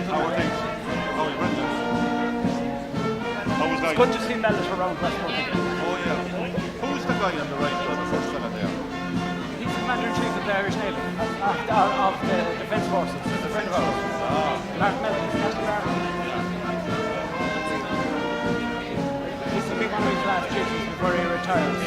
How are things? How are you, Brendan? How was that? Good to see Mellett around Westport again. Oh, yeah. Who's the guy on the right, the first fella there? He's the Commander-in-Chief of the Irish Navy, of the Defence Forces. He's a friend of ours. Mark Mellett, This will be one of his last duties before he retires.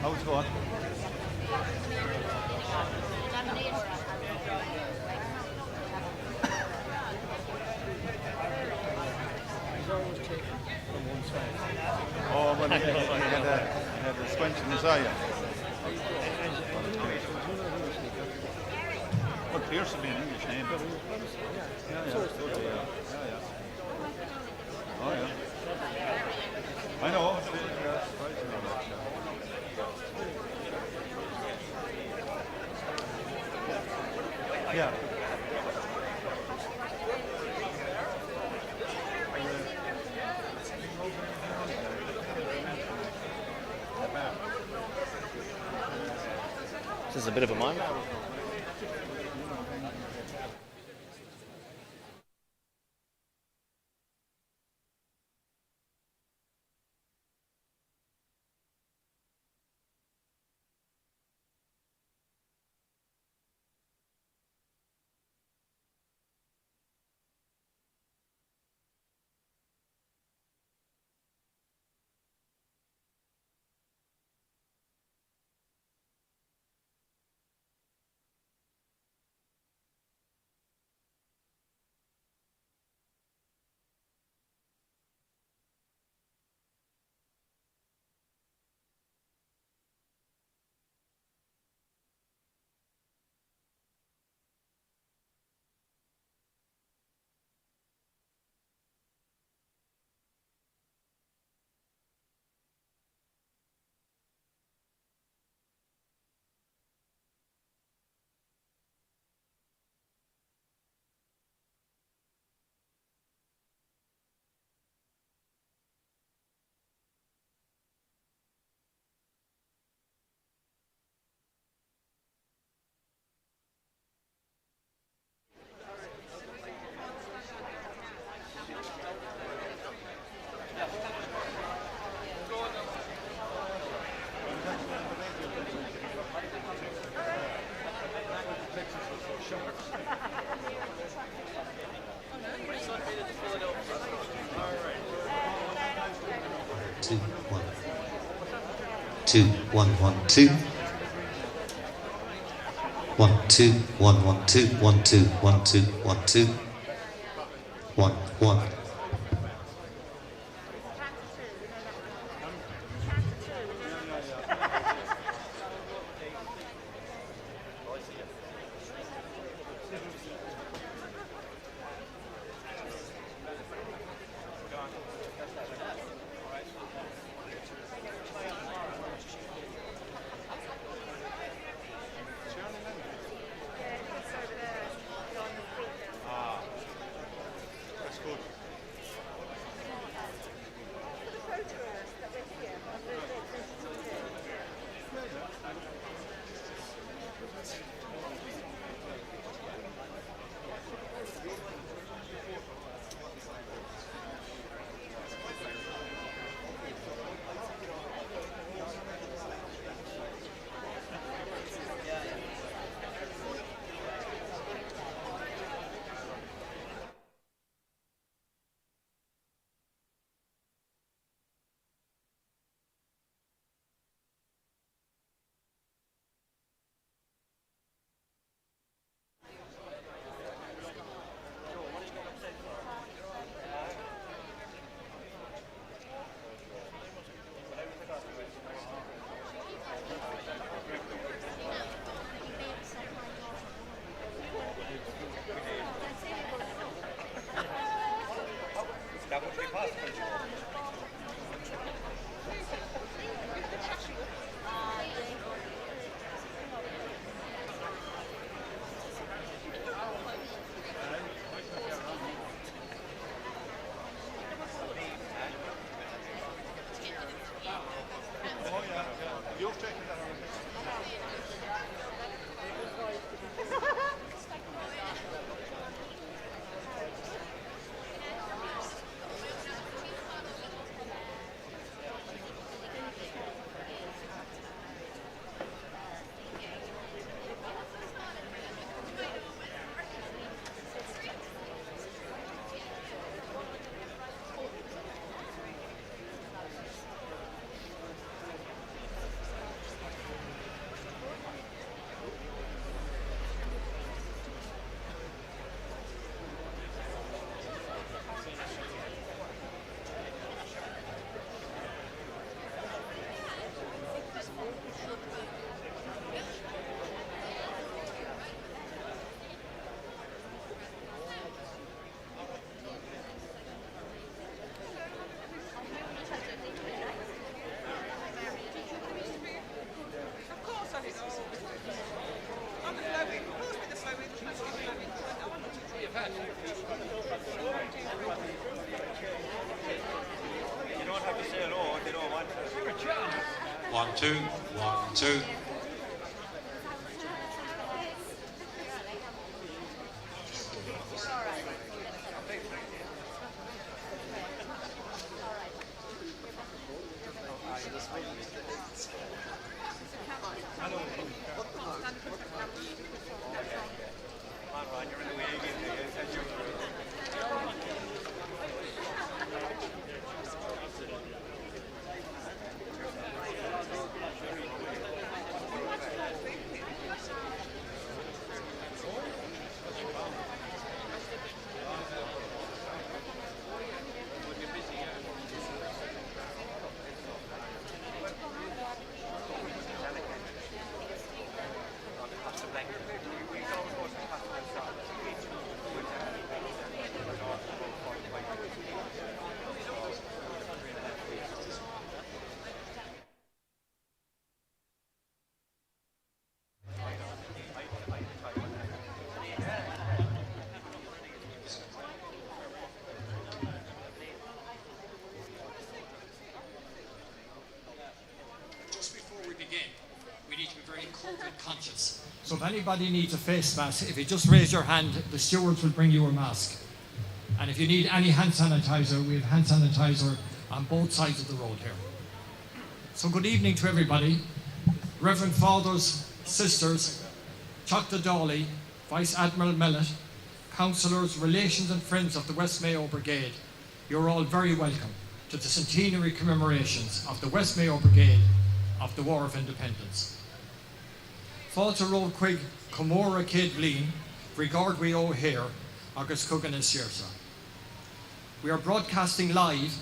How's it going? Oh, well, he had a squint in his eye. Well, Pierce would be an English name. Yeah. Oh, yeah. I know. Yeah. This is a bit of a mime. Two, one, one, two. 1 2 1 1 2 1 2 1 2 1 2 1 1. That's good. 2, 1, 2. Conscious. So if anybody needs a face mask, if you just raise your hand, the stewards will bring you a mask. And if you need any hand sanitizer, we have hand sanitizer on both sides of the road here. So good evening to everybody. Reverend Fathers, Sisters, Dr. Dawley, Vice Admiral Mellett, councillors, relations and friends of the West Mayo Brigade, you're all very welcome to the Centenary Commemorations of the West Mayo Brigade of the War of Independence. Fáilte róg chuig comóra céad bliain, Brigade we ó hÉireann agus Cúgan is Siarsa. We are broadcasting live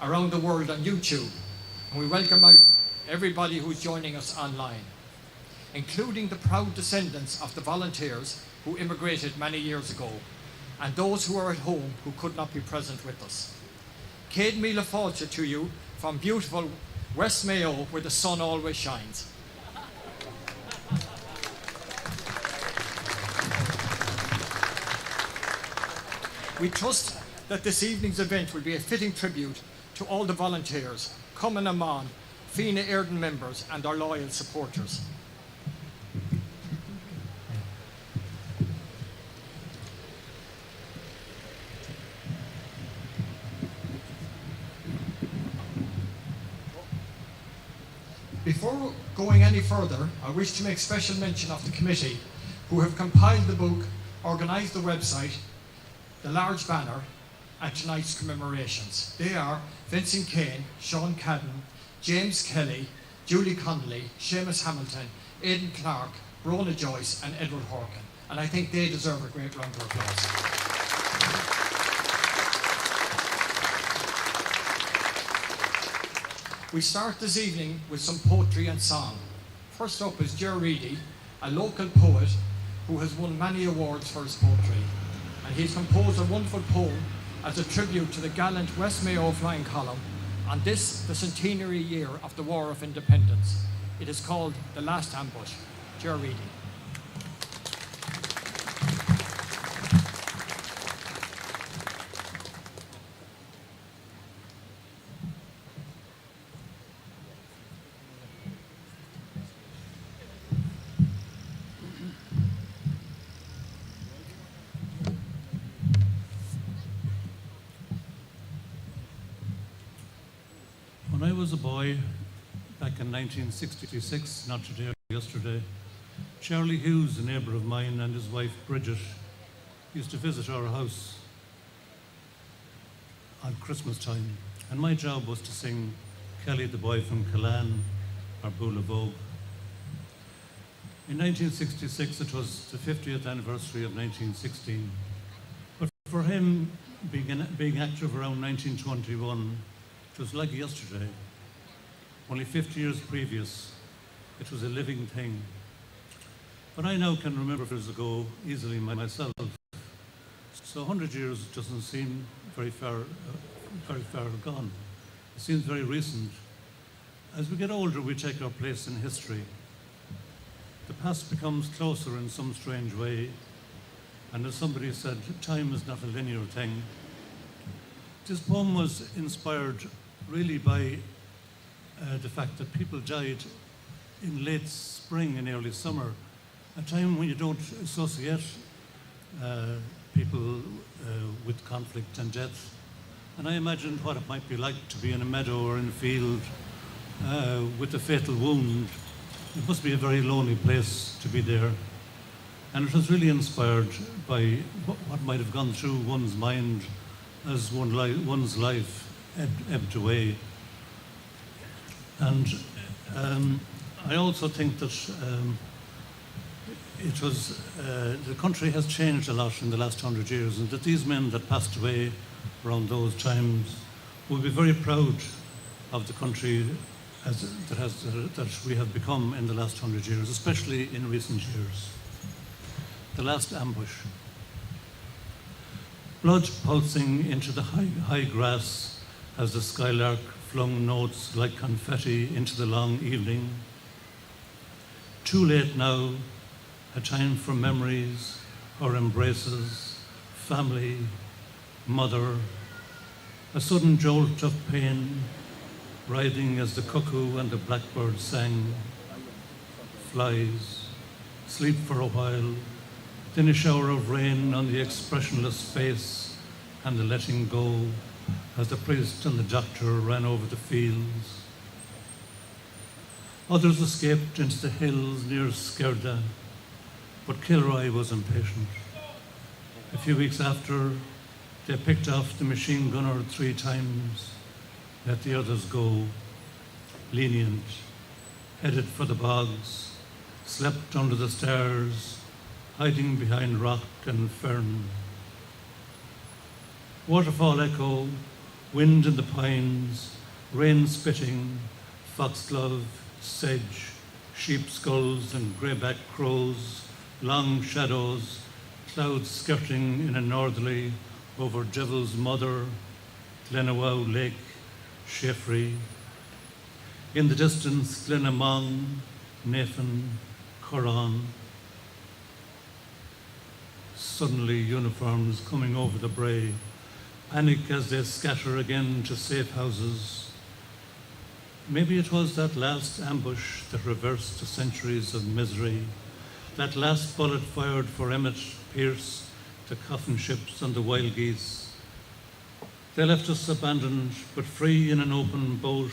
around the world on YouTube, and we welcome everybody who's joining us online, including the proud descendants of the volunteers who immigrated many years ago, and those who are at home who could not be present with us. Céad míle fáilte to you from beautiful West Mayo, where the sun always shines. We trust that this evening's event will be a fitting tribute to all the volunteers, Cumann Amman, Fianna hÉireann members and our loyal supporters. Before going any further, I wish to make special mention of the committee who have compiled the book, organised the website, the large banner, and tonight's commemorations. They are Vincent Kane, Sean Cadden, James Kelly, Julie Connolly, Seamus Hamilton, Aidan Clarke, Rona Joyce, and Edward Horkin. And I think they deserve a great round of applause. We start this evening with some poetry and song. First up is Ger Reedy, a local poet who has won many awards for his poetry. And he's composed a wonderful poem as a tribute to the gallant West Mayo Flying Column on this, the centenary year of the War of Independence. It is called The Last Ambush. Ger Reedy. When I was a boy, back in 1966, not today or yesterday, Charlie Hughes, a neighbour of mine, and his wife Bridget used to visit our house on Christmas time, and my job was to sing Kelly the Boy from Killan or Bula Vogue. In 1966, it was the 50th anniversary of 1916, but for him, being active around 1921, it was like yesterday. Only 50 years previous, it was a living thing. But I now can remember years ago easily myself. So 100 years doesn't seem very far gone. It seems very recent. As we get older, we take our place in history. The past becomes closer in some strange way. And as somebody said, time is not a linear thing. This poem was inspired really by the fact that people died in late spring and early summer, a time when you don't associate people with conflict and death. And I imagined what it might be like to be in a meadow or in a field with a fatal wound. It must be a very lonely place to be there. And it was really inspired by what might have gone through one's mind as one's life ebbed away. And I also think that the country has changed a lot in the last 100 years, and that these men that passed away around those times will be very proud of the country that we have become in the last 100 years, especially in recent years. The last ambush. Blood pulsing into the high grass as the skylark flung notes like confetti into the long evening. Too late now, a time for memories or embraces, family, mother, a sudden jolt of pain, writhing as the cuckoo and the blackbird sang. Flies, sleep for a while, then a shower of rain on the expressionless face and the letting go as the priest and the doctor ran over the fields. Others escaped into the hills near Skerda, but Kilroy was impatient. A few weeks after, they picked off the machine gunner 3 times, let the others go, lenient, headed for the bogs, slept under the stars, hiding behind rock and fern. Waterfall echo, wind in the pines, rain spitting, foxglove, sedge, sheep skulls and greyback crows, long shadows, clouds skirting in a northerly over Devil's Mother, Glenawow Lake, Sheffrey. In the distance, Glenamong, Nathan, Coran. Suddenly, uniforms coming over the brae, panic as they scatter again to safe houses. Maybe it was that last ambush that reversed the centuries of misery, that last bullet fired for Emmett Pearce, the coffin ships and the wild geese. They left us abandoned, but free in an open boat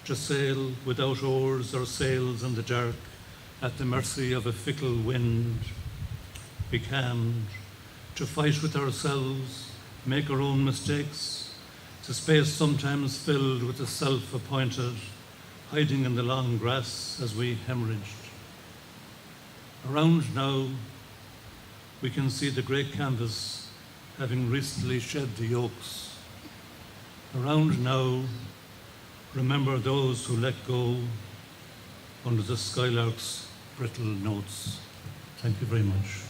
to sail without oars or sails in the dark, at the mercy of a fickle wind. Becalmed, to fight with ourselves, make our own mistakes, to space sometimes filled with the self-appointed, hiding in the long grass as we hemorrhaged. Around now, we can see the great canvas having recently shed the yokes. Around now, remember those who let go under the skylark's brittle notes. Thank you very much.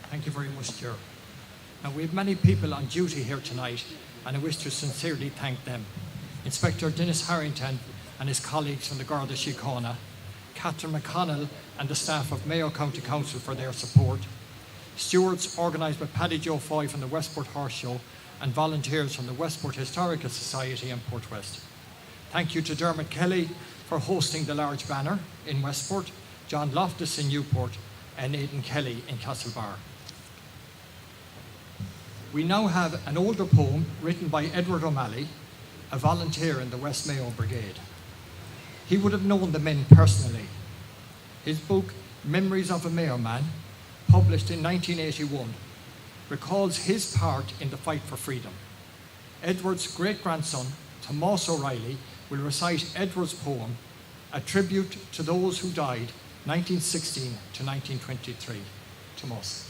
Thank you very much, Chair. Now, we have many people on duty here tonight, and I wish to sincerely thank them. Inspector Dennis Harrington and his colleagues from the Garda Síochána, Catherine McConnell and the staff of Mayo County Council for their support, stewards organised by Paddy Joe Foy from the Westport Horse Show, and volunteers from the Westport Historical Society and Port West. Thank you to Dermot Kelly for hosting the large banner in Westport, John Loftus in Newport, and Aidan Kelly in Castlebar. We now have an older poem written by Edward O'Malley, a volunteer in the West Mayo Brigade. He would have known the men personally. His book, Memories of a Mayo Man, published in 1981, recalls his part in the fight for freedom. Edward's great-grandson, Thomas O'Reilly, will recite Edward's poem, a tribute to those who died 1916 to 1923. Thomas.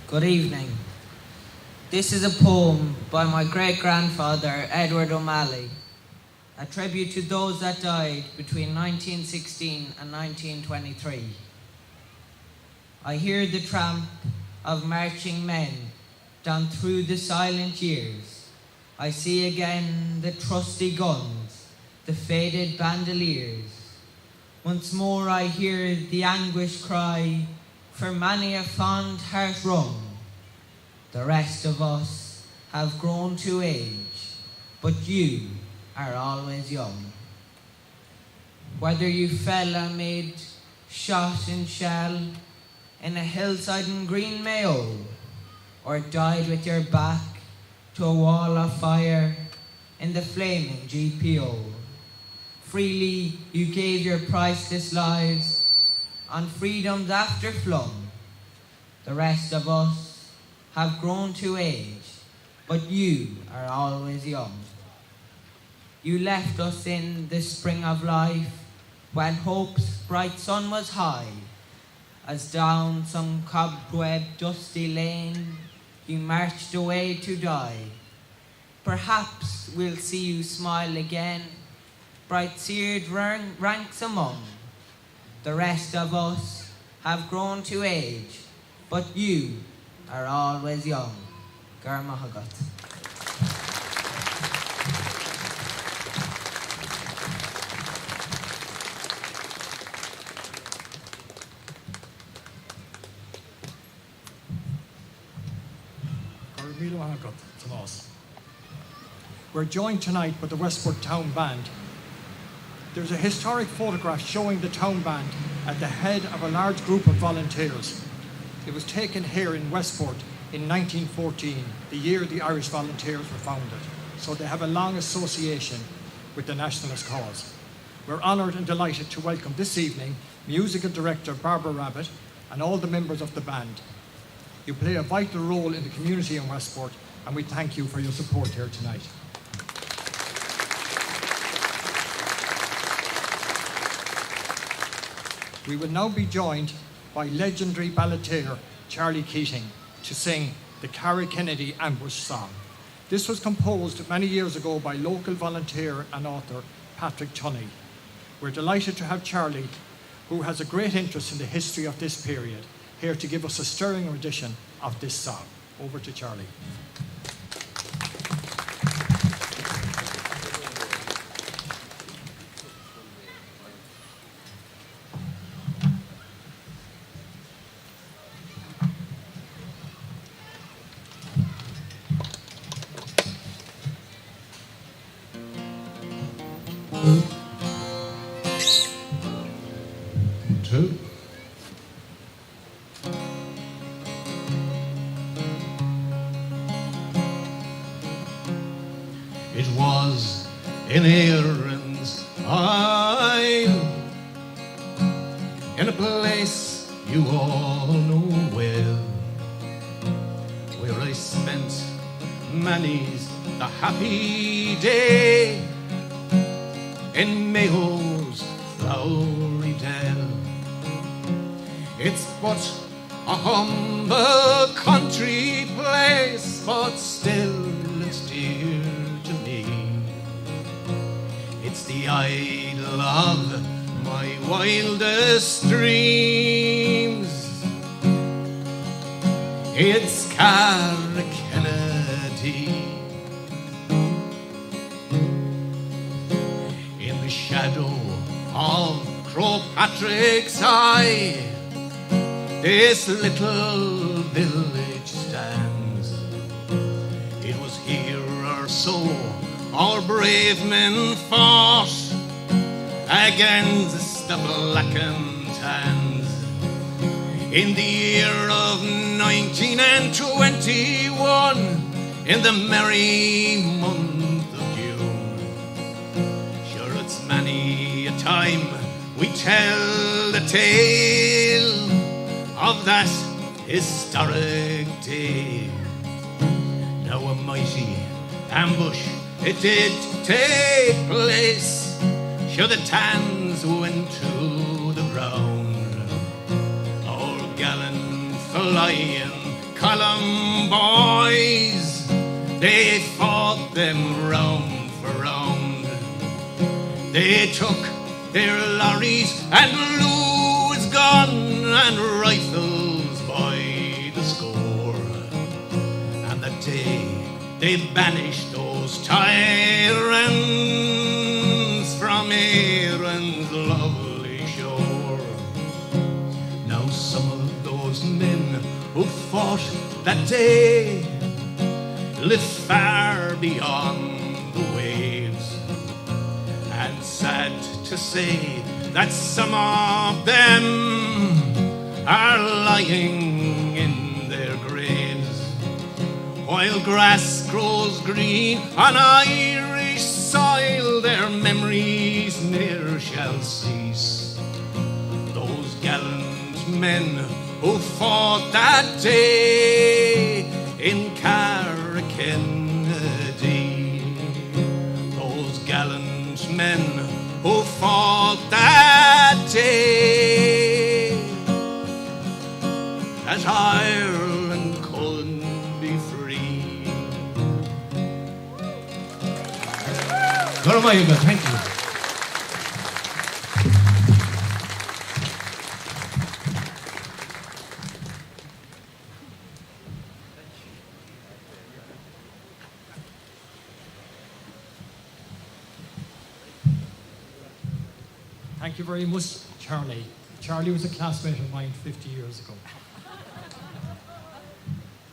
Good evening. This is a poem by my great-grandfather, Edward O'Malley. a tribute to those that died between 1916 and 1923. I hear the tramp of marching men down through the silent years. I see again the trusty guns, the faded bandoliers. Once more I hear the anguish cry for many a fond heart wrung. The rest of us have grown to age, but you are always young. Whether you fell amid shot and shell in a hillside in green Mayo, or died with your back to a wall of fire in the flaming GPO, freely you gave your priceless lives on freedom's afterflung. The rest of us have grown to age, but you are always young. You left us in the spring of life when hope's bright sun was high, as down some cobweb dusty lane you marched away to die. Perhaps we'll see you smile again, bright-seared ranks among. The rest of us have grown to age, but you are always young. Gar mahagat. We're joined tonight by the Westport Town Band. There's a historic photograph showing the town band at the head of a large group of volunteers. It was taken here in Westport in 1914, the year the Irish Volunteers were founded, so they have a long association with the nationalist cause. We're honoured and delighted to welcome this evening musical director Barbara Rabbit and all the members of the band. You play a vital role in the community in Westport, and we thank you for your support here tonight. We will now be joined by legendary balladeer Charlie Keating to sing the Cara Kennedy Ambush Song. This was composed many years ago by local volunteer and author Patrick Tunney. We're delighted to have Charlie, who has a great interest in the history of this period, here to give us a stirring rendition of this song. Over to Charlie. It was in hÉireann's isle, in a place you all know well, where I spent many's the happy day in Mayo's flowery dell. It's but a humble country place, but still it's dear to me. It's the idol of my wildest dreams. It's Cara Kennedy. In the shadow of Croagh Patrick's eye, this little village stands. It was here or so our brave men fought against the black and tans. In the year of 1921, in the merry month of June, sure it's many a time we tell the tale of that historic day. Now a mighty ambush it did take place, sure the tans went to the ground. Our gallant flying column boys, they fought them round for round. They took their lorries and Louis gun and rifles by the score. And that day they banished those tyrants from hÉireann's lovely shore. Now some of those men who fought that day live far beyond the waves, and sad to say that some of them are lying in their graves, while grass grows green on Irish soil. Their memories ne'er shall cease. Those gallant men who fought that day in Kennedy, those gallant men who fought that day that Ireland could be free. Mayo, thank you. Thank you very much, Charlie. Charlie was a classmate of mine 50 years ago.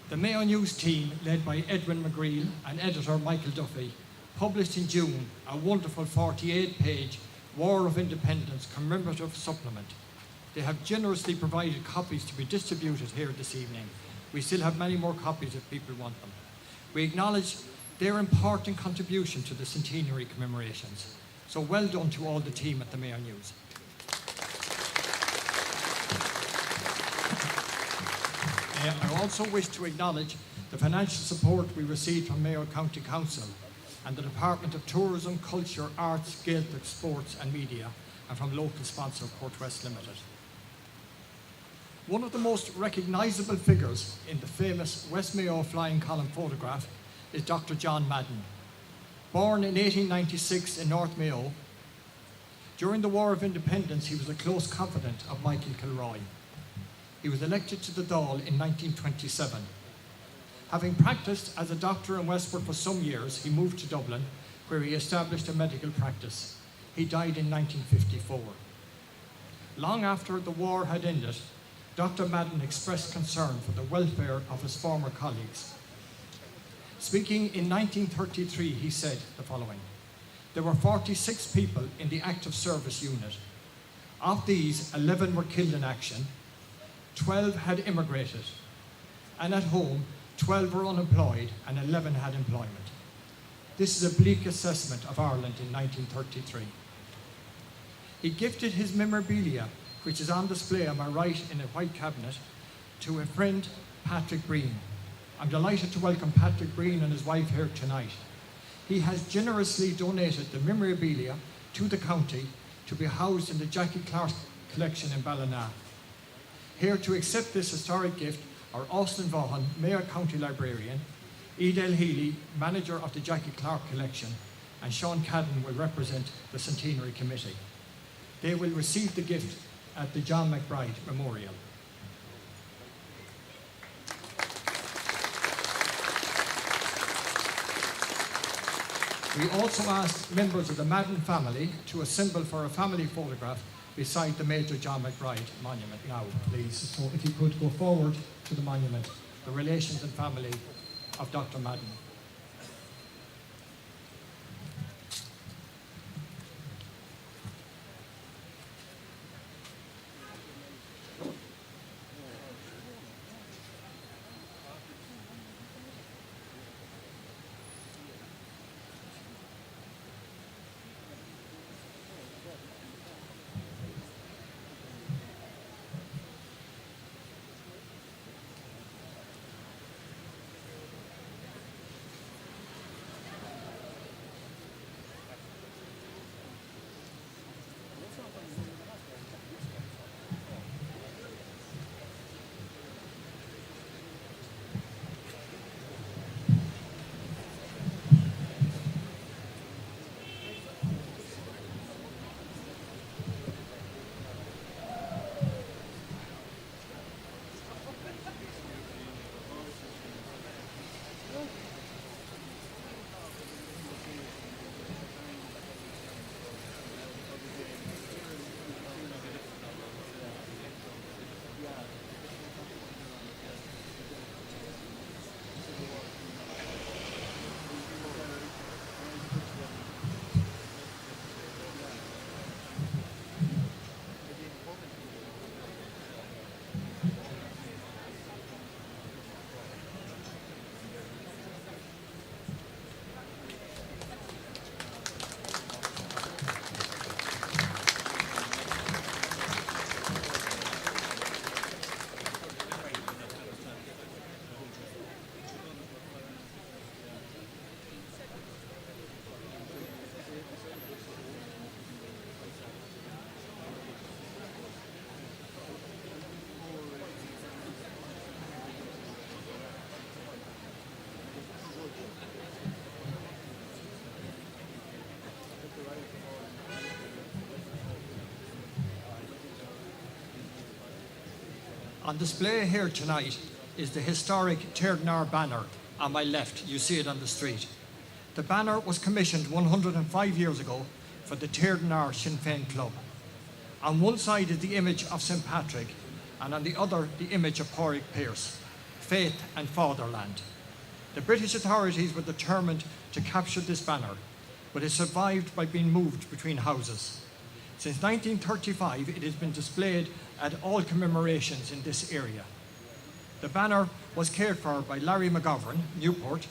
The Mayo News team, led by Edwin McGreal and editor Michael Duffy, published in June a wonderful 48-page War of Independence commemorative supplement. They have generously provided copies to be distributed here this evening. We still have many more copies if people want them. We acknowledge their important contribution to the Centenary commemorations. So well done to all the team at the Mayo News. I also wish to acknowledge the financial support we received from Mayo County Council and the Department of Tourism, Culture, Arts, Gaelic, Sports and Media, and from local sponsor Port West Limited. One of the most recognisable figures in the famous West Mayo flying column photograph is Dr. John Madden. Born in 1896 in North Mayo, during the War of Independence he was a close confidant of Michael Kilroy. He was elected to the Dáil in 1927. Having practiced as a doctor in Westport for some years, he moved to Dublin, where he established a medical practice. He died in 1954. Long after the war had ended, Dr. Madden expressed concern for the welfare of his former colleagues. Speaking in 1933, he said the following: "There were 46 people in the active service unit. Of these, 11 were killed in action, 12 had immigrated, and at home, 12 were unemployed and 11 had employment." This is a bleak assessment of Ireland in 1933. He gifted his memorabilia, which is on display on my right in a white cabinet, to a friend, Patrick Breen. I'm delighted to welcome Patrick Breen and his wife here tonight. He has generously donated the memorabilia to the county to be housed in the Jackie Clarke collection in Ballina. Here to accept this historic gift are Austin Vaughan, Mayo County Librarian, Edel Healy, Manager of the Jackie Clarke collection, and Sean Cadden will represent the Centenary Committee. They will receive the gift at the John McBride Memorial. We also asked members of the Madden family to assemble for a family photograph beside the Major John McBride monument now, please. So if you could go forward to the monument, the relations and family of Dr. Madden. On display here tonight is the historic hÉireann banner on my left. You see it on the street. The banner was commissioned 105 years ago for the hÉireann Sinn Féin Club. On one side is the image of St. Patrick, and on the other, the image of Pádraig Pearse, faith and fatherland. The British authorities were determined to capture this banner, but it survived by being moved between houses. Since 1935, it has been displayed at all commemorations in this area. The banner was cared for by Larry McGovern, Newport,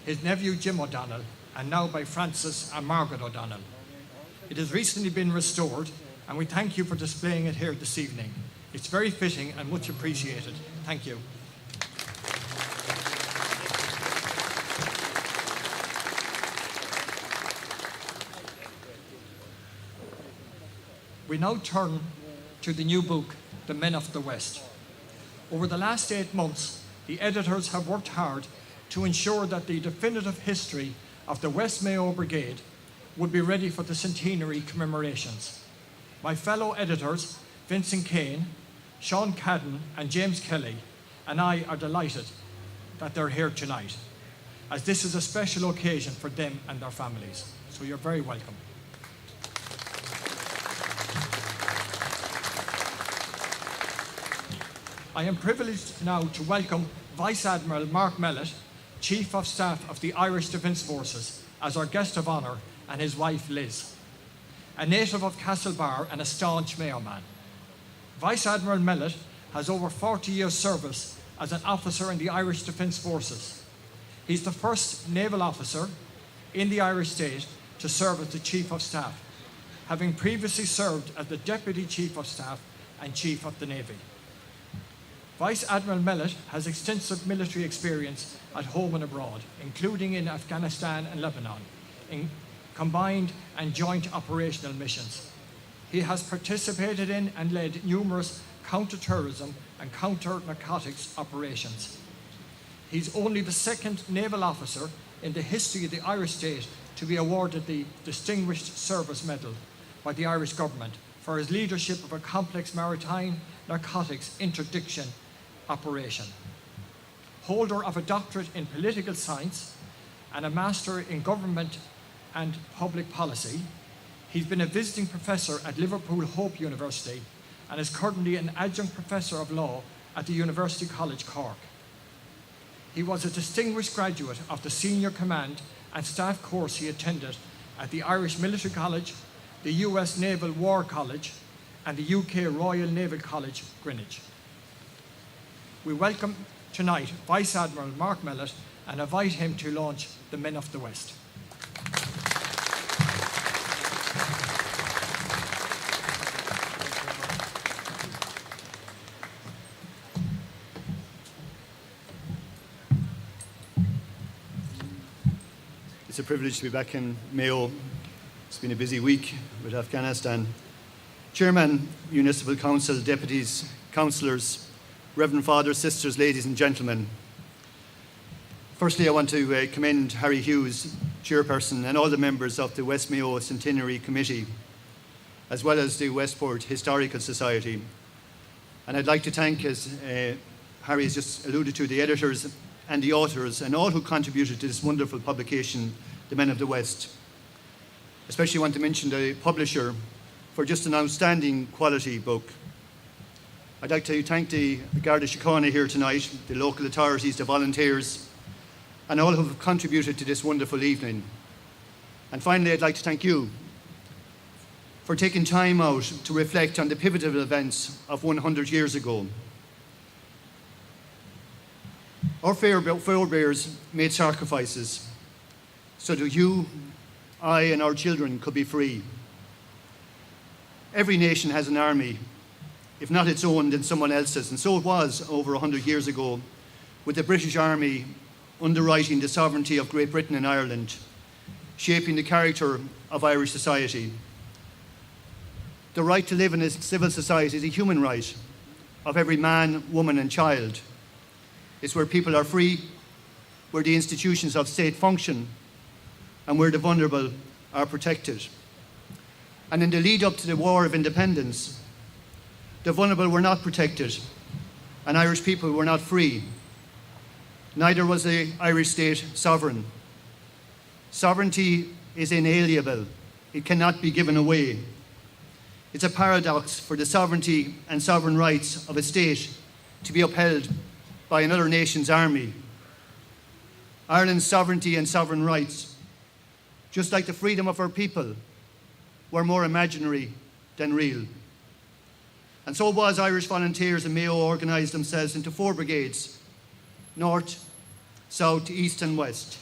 his nephew Jim O'Donnell, and now by Francis and Margaret O'Donnell. It has recently been restored, and we thank you for displaying it here this evening. It's very fitting and much appreciated. Thank you. We now turn to the new book, The Men of the West. Over the last 8 months, the editors have worked hard to ensure that the definitive history of the West Mayo Brigade would be ready for the Centenary commemorations. My fellow editors, Vincent Kane, Sean Cadden and James Kelly, and I are delighted that they're here tonight, as this is a special occasion for them and their families. So you're very welcome. I am privileged now to welcome Vice Admiral Mark Mellett, Chief of Staff of the Irish Defence Forces, as our guest of honour, and his wife Liz, a native of Castlebar and a staunch Mayo man. Vice Admiral Mellett has over 40 years' service as an officer in the Irish Defence Forces. He's the first naval officer in the Irish state to serve as the Chief of Staff, having previously served as the Deputy Chief of Staff and Chief of the Navy. Vice Admiral Mellett has extensive military experience at home and abroad, including in Afghanistan and Lebanon, in combined and joint operational missions. He has participated in and led numerous counter-terrorism and counter-narcotics operations. He's only the second naval officer in the history of the Irish state to be awarded the Distinguished Service Medal by the Irish government for his leadership of a complex maritime narcotics interdiction operation. Holder of a doctorate in political science and a master in government and public policy, he's been a visiting professor at Liverpool Hope University and is currently an adjunct professor of law at the University College Cork. He was a distinguished graduate of the senior command and staff course he attended at the Irish Military College, the US Naval War College, and the UK Royal Naval College, Greenwich. We welcome tonight Vice Admiral Mark Mellett and invite him to launch the Men of the West. It's a privilege to be back in Mayo. It's been a busy week with Afghanistan. Chairman, Municipal Council, deputies, councillors, Reverend Fathers, sisters, ladies and gentlemen. Firstly, I want to commend Harry Hughes, Chairperson, and all the members of the West Mayo Centenary Committee, as well as the Westport Historical Society. And I'd like to thank, as Harry has just alluded to, the editors and the authors and all who contributed to this wonderful publication, The Men of the West. Especially want to mention the publisher for just an outstanding quality book. I'd like to thank the Garda Síochána here tonight, the local authorities, the volunteers, and all who have contributed to this wonderful evening. And finally, I'd like to thank you for taking time out to reflect on the pivotal events of 100 years ago. Our forebears made sacrifices so that you, I, and our children could be free. Every nation has an army, if not its own, then someone else's. And so it was over 100 years ago, with the British Army underwriting the sovereignty of Great Britain and Ireland, shaping the character of Irish society. The right to live in a civil society is a human right of every man, woman and child. It's where people are free, where the institutions of state function, and where the vulnerable are protected. And in the lead up to the War of Independence, the vulnerable were not protected, and Irish people were not free. Neither was the Irish state sovereign. Sovereignty is inalienable. It cannot be given away. It's a paradox for the sovereignty and sovereign rights of a state to be upheld by another nation's army. Ireland's sovereignty and sovereign rights, just like the freedom of our people, were more imaginary than real. And so it was Irish volunteers in Mayo organised themselves into 4 brigades: North, South, East and West.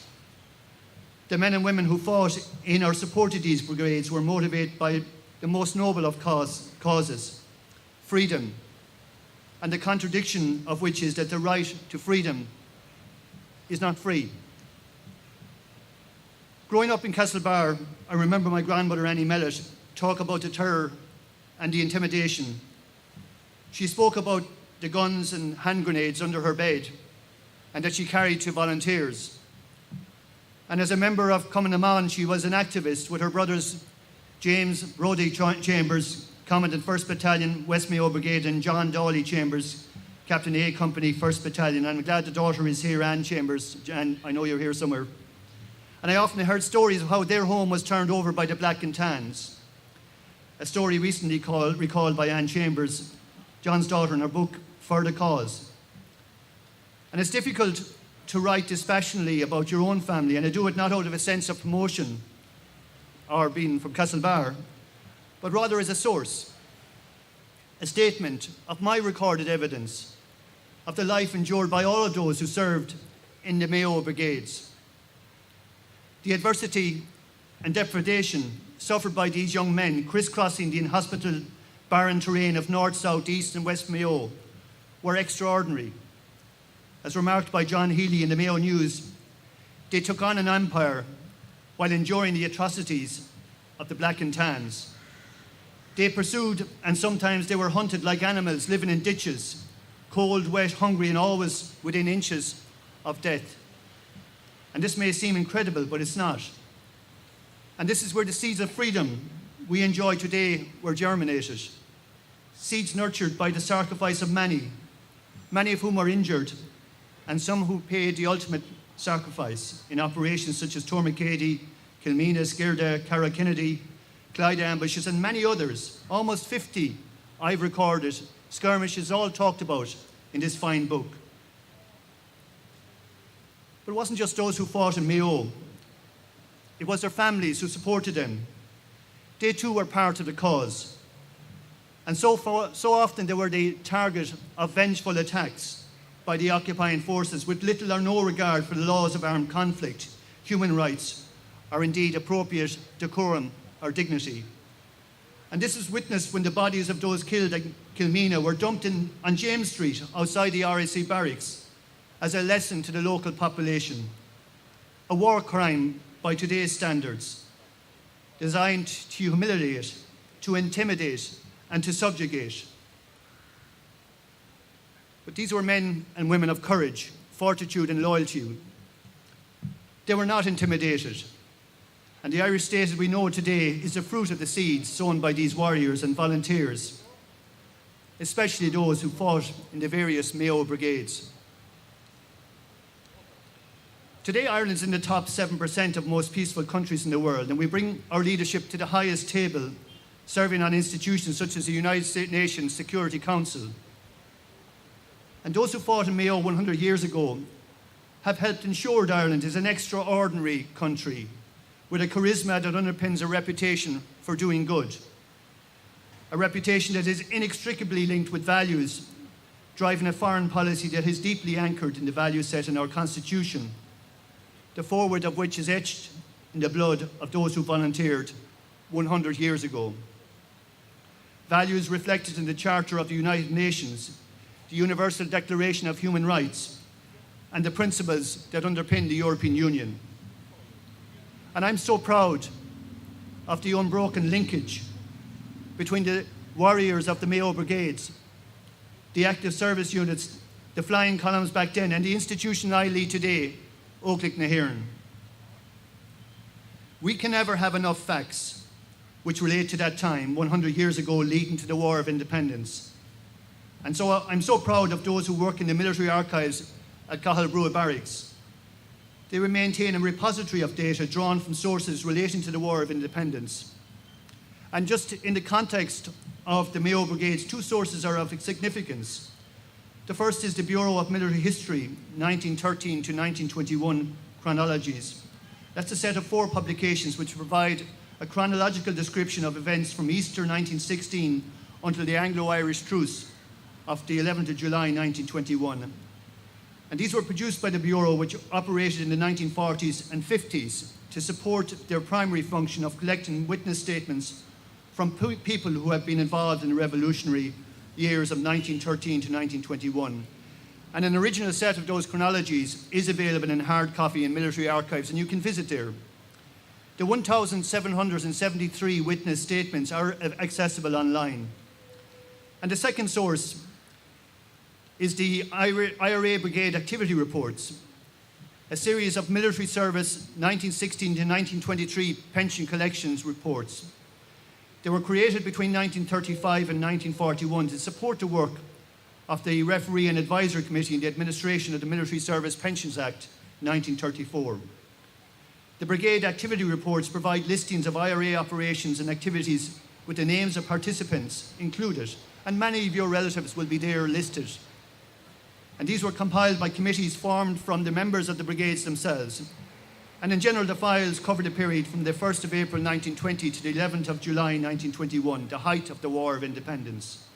The men and women who fought in or supported these brigades were motivated by the most noble of causes, freedom, and the contradiction of which is that the right to freedom is not free. Growing up in Castlebar, I remember my grandmother Annie Mellett talk about the terror and the intimidation. She spoke about the guns and hand grenades under her bed and that she carried to volunteers. And as a member of Commemorations, she was an activist with her brothers James Brodie Chambers, Commandant 1st Battalion, West Mayo Brigade, and John Dawley Chambers, Captain A Company, 1st Battalion. I'm glad the daughter is hÉireann Chambers, and I know you're here somewhere. And I often heard stories of how their home was turned over by the Black and Tans. A story recently recalled by Anne Chambers, John's daughter, in her book, For the Cause. And it's difficult to write dispassionately about your own family, and I do it not out of a sense of promotion or being from Castlebar, but rather as a source, a statement of my recorded evidence of the life endured by all of those who served in the Mayo Brigades. The adversity and depredation suffered by these young men crisscrossing the inhospitable barren terrain of North, South, East and West Mayo were extraordinary. As remarked by John Healy in the Mayo News, they took on an empire while enduring the atrocities of the Black and Tans. They pursued, and sometimes they were hunted like animals living in ditches, cold, wet, hungry, and always within inches of death. And this may seem incredible, but it's not. And this is where the seeds of freedom we enjoy today were germinated. Seeds nurtured by the sacrifice of many of whom were injured, and some who paid the ultimate sacrifice in operations such as Tourmakeady, Kilmena, Skirda, Carrakennedy, Clyde ambushes, and many others. Almost 50 I've recorded, skirmishes all talked about in this fine book. But it wasn't just those who fought in Mayo. It was their families who supported them. They too were part of the cause. And so often they were the target of vengeful attacks by the occupying forces with little or no regard for the laws of armed conflict, human rights, or indeed appropriate decorum or dignity. And this is witnessed when the bodies of those killed at Kilmena were dumped on James Street outside the RAC barracks as a lesson to the local population. A war crime by today's standards, designed to humiliate, to intimidate, and to subjugate. But these were men and women of courage, fortitude, and loyalty. They were not intimidated. And the Irish state as we know it today is the fruit of the seeds sown by these warriors and volunteers, especially those who fought in the various Mayo brigades. Today, Ireland is in the top 7% of most peaceful countries in the world, and we bring our leadership to the highest table, serving on institutions such as the United Nations Security Council. And those who fought in Mayo 100 years ago have helped ensure Ireland is an extraordinary country with a charisma that underpins a reputation for doing good. A reputation that is inextricably linked with values, driving a foreign policy that is deeply anchored in the values set in our Constitution, the foreword of which is etched in the blood of those who volunteered 100 years ago. Values reflected in the Charter of the United Nations, the Universal Declaration of Human Rights, and the principles that underpin the European Union. And I'm so proud of the unbroken linkage between the warriors of the Mayo Brigades, the active service units, the flying columns back then, and the institution I lead today, Óglaigh na hÉireann. We can never have enough facts which relate to that time, 100 years ago, leading to the War of Independence. And so I'm so proud of those who work in the military archives at Cathal Brugha Barracks. They will maintain a repository of data drawn from sources relating to the War of Independence. And just in the context of the Mayo Brigades, two sources are of significance. The first is the Bureau of Military History, 1913 to 1921 chronologies. That's a set of 4 publications which provide a chronological description of events from Easter 1916 until the Anglo-Irish Truce of the 11th of July 1921. And these were produced by the Bureau, which operated in the 1940s and 50s to support their primary function of collecting witness statements from people who have been involved in the revolutionary years of 1913 to 1921. And an original set of those chronologies is available in hard copy in military archives, and you can visit there. The 1,773 witness statements are accessible online. And the second source is the IRA Brigade Activity Reports, a series of military service 1916 to 1923 pension collections reports. They were created between 1935 and 1941 to support the work of the Referee and Advisory Committee in the administration of the Military Service Pensions Act 1934. The Brigade Activity Reports provide listings of IRA operations and activities with the names of participants included, and many of your relatives will be there listed. And these were compiled by committees formed from the members of the brigades themselves. And in general, the files cover the period from the 1st of April 1920 to the 11th of July 1921, the height of the War of Independence.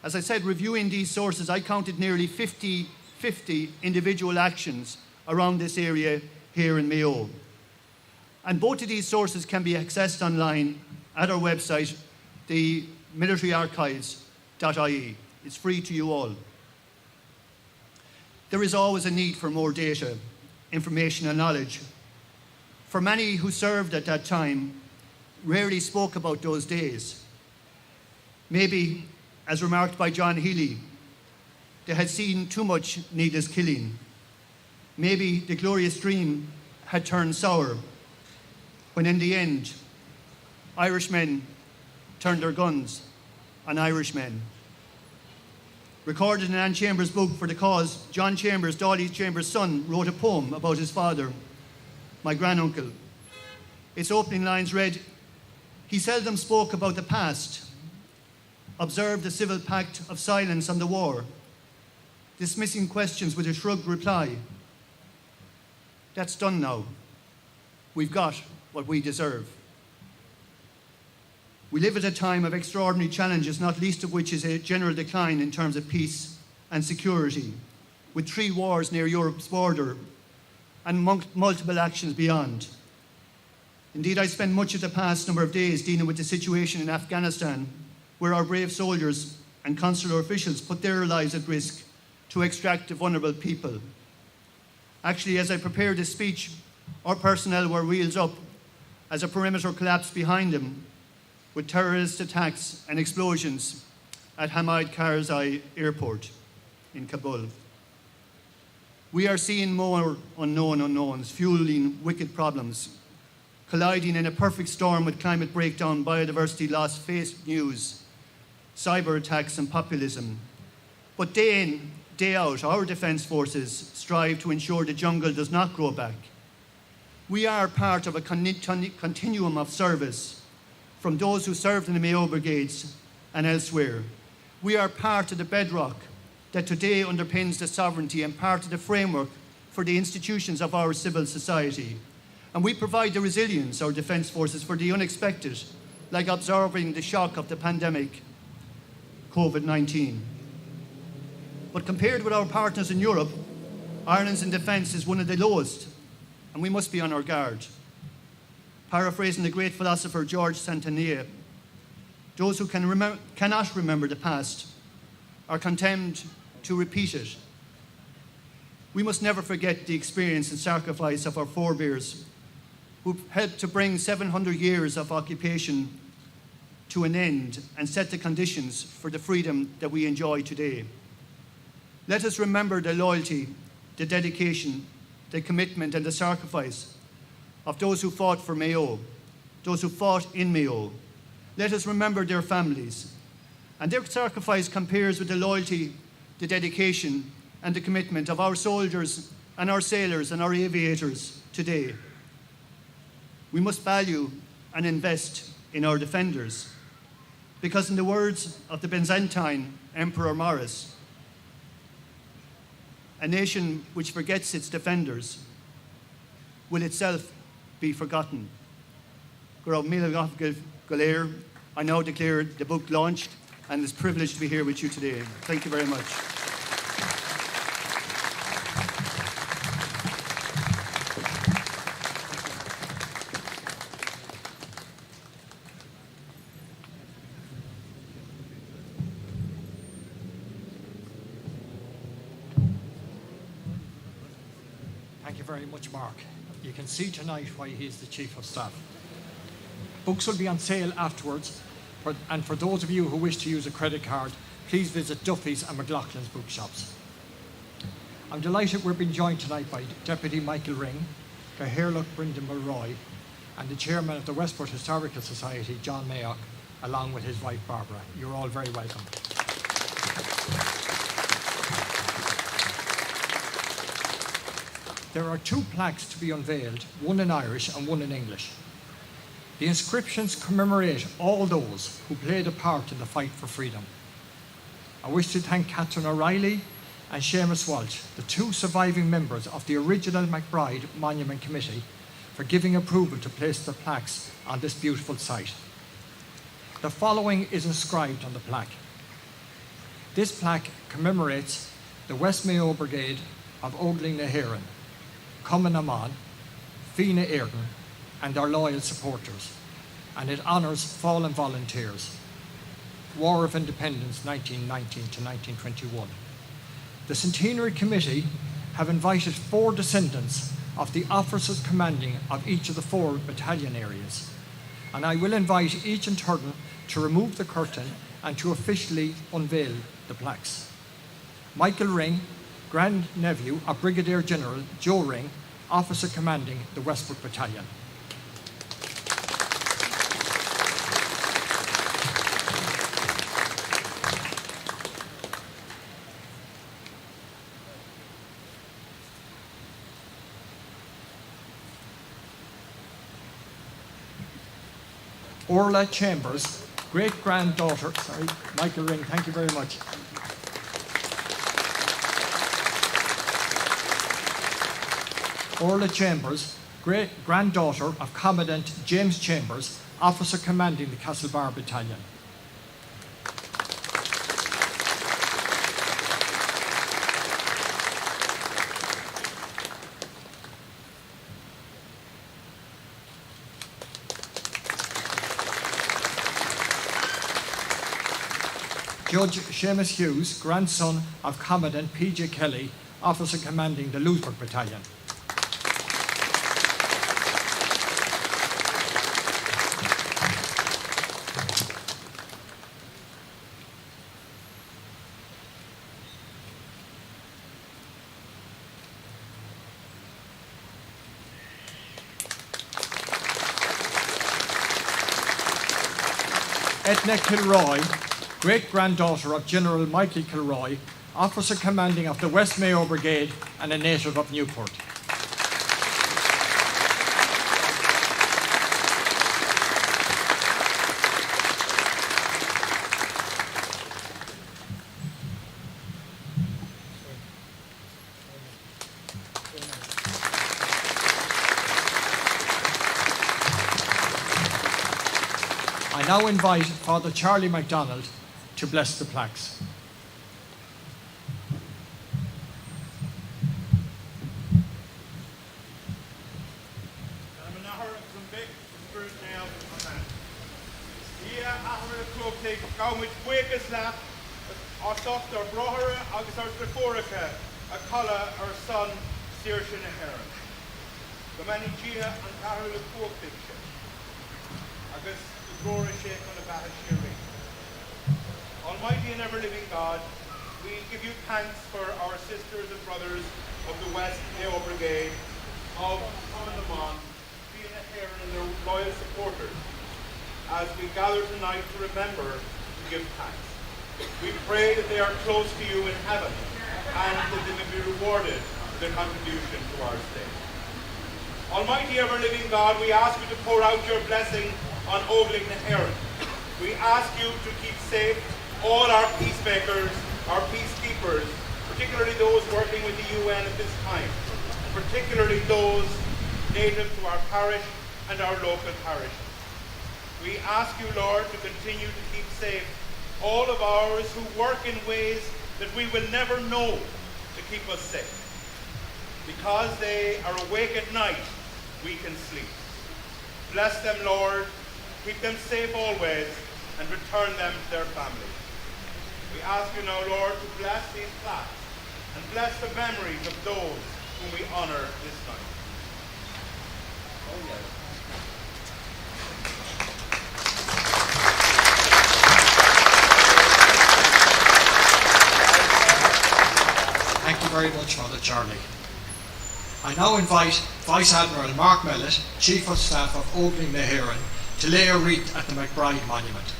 As I said, reviewing these sources, I counted nearly 50 individual actions around this area here in Mayo. And both of these sources can be accessed online at our website, the militaryarchives.ie. It's free to you all. There is always a need for more data, information and knowledge. For many who served at that time, rarely spoke about those days. Maybe, as remarked by John Healy, they had seen too much needless killing. Maybe the glorious dream had turned sour, when in the end, Irishmen turned their guns on Irishmen. Recorded in Anne Chambers' book For the Cause, John Chambers, Dolly Chambers' son, wrote a poem about his father, my granduncle. Its opening lines read, "He seldom spoke about the past, observed the civil pact of silence on the war, dismissing questions with a shrugged reply. That's done now. We've got what we deserve." We live at a time of extraordinary challenges, not least of which is a general decline in terms of peace and security, with 3 wars near Europe's border and multiple actions beyond. Indeed, I spent much of the past number of days dealing with the situation in Afghanistan, where our brave soldiers and consular officials put their lives at risk to extract the vulnerable people. Actually, as I prepared this speech, our personnel were wheels up as a perimeter collapsed behind them, with terrorist attacks and explosions at Hamid Karzai Airport in Kabul. We are seeing more unknown unknowns, fueling wicked problems, colliding in a perfect storm with climate breakdown, biodiversity loss, fake news, cyber attacks and populism. But day in, day out, our defence forces strive to ensure the jungle does not grow back. We are part of a continuum of service, from those who served in the Mayo Brigades and elsewhere. We are part of the bedrock that today underpins the sovereignty and part of the framework for the institutions of our civil society. And we provide the resilience, our defence forces, for the unexpected, like absorbing the shock of the pandemic, COVID-19. But compared with our partners in Europe, Ireland's in defence is one of the lowest, and we must be on our guard. Paraphrasing the great philosopher George Centenary, those who cannot remember the past are condemned to repeat it. We must never forget the experience and sacrifice of our forebears, who helped to bring 700 years of occupation to an end and set the conditions for the freedom that we enjoy today. Let us remember the loyalty, the dedication, the commitment and the sacrifice of those who fought for Mayo, those who fought in Mayo. Let us remember their families And their sacrifice compares with the loyalty, the dedication, and the commitment of our soldiers and our sailors and our aviators today. We must value and invest in our defenders, because in the words of the Byzantine Emperor Maurus, a nation which forgets its defenders will itself be forgotten. Óglaigh, I now declare the book launched, and it's a privilege to be here with you today. Thank you very much. Thank you very much, Mark. You can see tonight why he's the Chief of Staff. Books will be on sale afterwards, and for those of you who wish to use a credit card, please visit Duffy's and McLaughlin's bookshops. I'm delighted we're being joined tonight by Deputy Michael Ring, hÉireann Brendan Mulroy, and the Chairman of the Westport Historical Society, John Mayo, along with his wife Barbara. You're all very welcome. There are 2 plaques to be unveiled, one in Irish and one in English. The inscriptions commemorate all those who played a part in the fight for freedom. I wish to thank Catherine O'Reilly and Seamus Walsh, the 2 surviving members of the original McBride Monument Committee, for giving approval to place the plaques on this beautiful site. The following is inscribed on the plaque. This plaque commemorates the West Mayo Brigade of Óglaigh na hÉireann, Cumann Amman, Fine hÉireann, and their loyal supporters, and it honours fallen volunteers. War of Independence 1919 to 1921. The Centenary Committee have invited 4 descendants of the officers commanding of each of the 4 battalion areas, and I will invite each in turn to remove the curtain and to officially unveil the plaques. Michael Ring, grandnephew of Brigadier General Joe Ring, officer commanding the Westport Battalion. Orla Chambers, great-granddaughter, Michael Ring, thank you very much. Orla Chambers, great-granddaughter of Commandant James Chambers, officer commanding the Castlebar Battalion. Judge Seamus Hughes, grandson of Commandant P.J. Kelly, officer commanding the Louisburg Battalion. Etna Kilroy, great-granddaughter of General Michael Kilroy, officer commanding of the West Mayo Brigade and a native of Newport. I now invite Father Charlie MacDonald to bless the plaques. Almighty and ever-living God, we give you thanks for our sisters and brothers of the West Mayo Brigade, of Cumann Amman, being hÉireann and their loyal supporters, as we gather tonight to remember to give thanks. We pray that they are close to you in heaven and that they may be rewarded for their contribution to our state. Almighty ever-living God, we ask you to pour out your blessing on Óglaigh and hÉireann. We ask you to keep safe all our peacemakers, our peacekeepers, particularly those working with the UN at this time, particularly those native to our parish and our local parishes. We ask you, Lord, to continue to keep safe all of ours who work in ways that we will never know to keep us safe. Because they are awake at night, we can sleep. Bless them, Lord, keep them safe always, and return them to their families. We ask you now, Lord, to bless these plaques and bless the memories of those whom we honor this night. Oh, yes. Thank you very much, Father Charlie. I now invite Vice Admiral Mark Mellett, Chief of Staff of Óglaigh na hÉireann, to lay a wreath at the McBride Monument.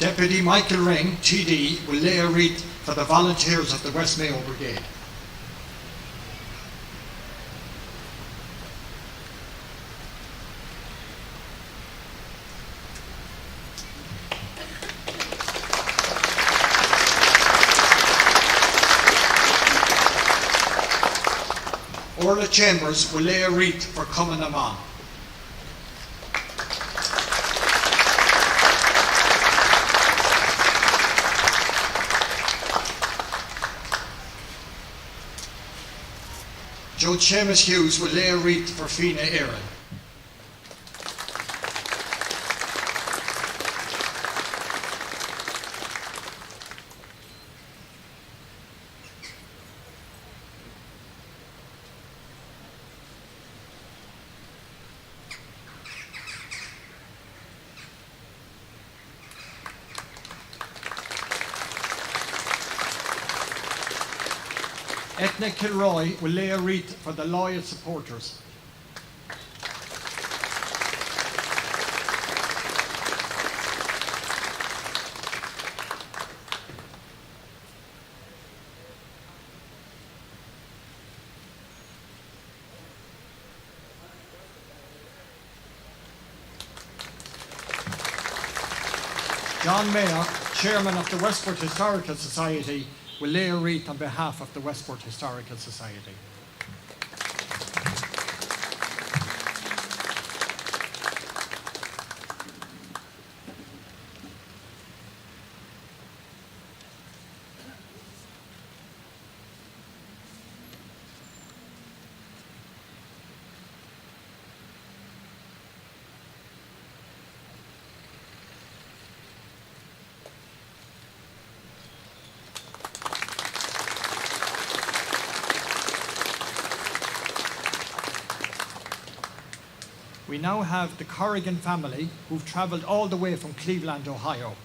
Deputy Michael Ring, TD, will lay a wreath for the volunteers of the West Mayo Brigade. Orla Chambers will lay a wreath for Commemorations. Judge Seamus Hughes will lay a wreath for Fianna Éireann. Ethnic Kilroy will lay a wreath for the loyal supporters. John Mayo, Chairman of the Westport Historical Society, will lay a wreath on behalf of the Westport Historical Society. We now have the Corrigan family, who've travelled all the way from Cleveland, Ohio,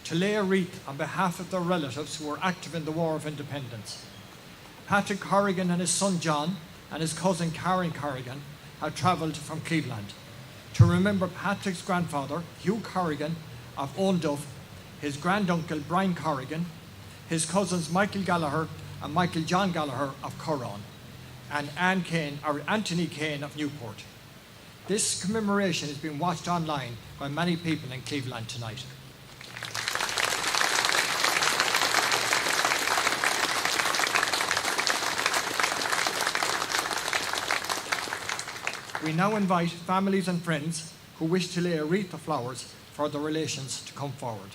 to lay a wreath on behalf of their relatives who were active in the War of Independence. Patrick Corrigan and his son John and his cousin Karen Corrigan have travelled from Cleveland to remember Patrick's grandfather, Hugh Corrigan of Owenduff, his granduncle Brian Corrigan, his cousins Michael Gallagher and Michael John Gallagher of Curran, and Anthony Kane of Newport. This commemoration is being watched online by many people in Cleveland tonight. We now invite families and friends who wish to lay a wreath of flowers for the relations to come forward.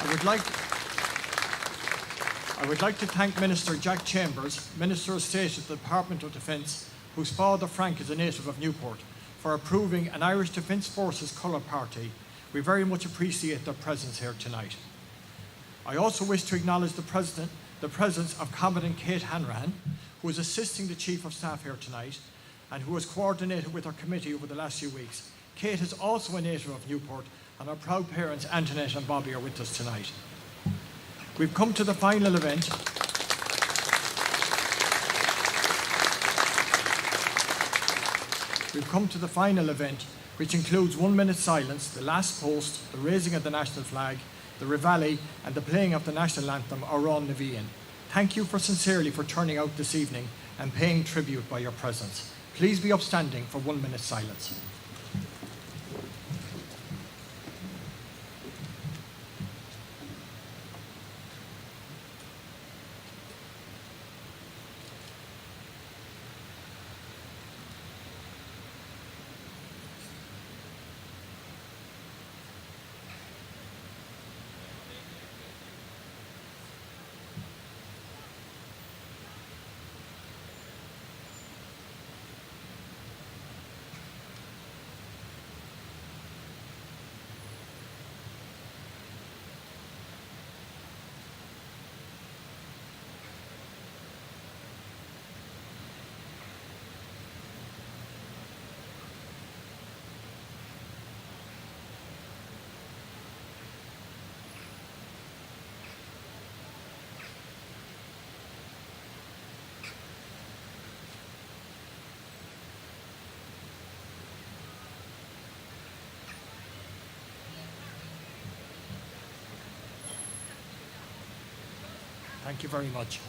I would like to thank Minister Jack Chambers, Minister of State at the Department of Defence, whose father Frank is a native of Newport, for approving an Irish Defence Forces colour party. We very much appreciate their presence here tonight. I also wish to acknowledge the presence of Commandant Kate Hanrahan, who is assisting the Chief of Staff here tonight and who has coordinated with our committee over the last few weeks. Kate is also a native of Newport, and our proud parents Antoinette and Bobby are with us tonight. We've come to the final event. Which includes 1 minute silence, the last post, the raising of the national flag, the Reveille, and the playing of the national anthem, Óglaigh. Thank you sincerely for turning out this evening and paying tribute by your presence. Please be upstanding for 1 minute silence. Thank you very much.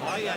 Oh, yeah,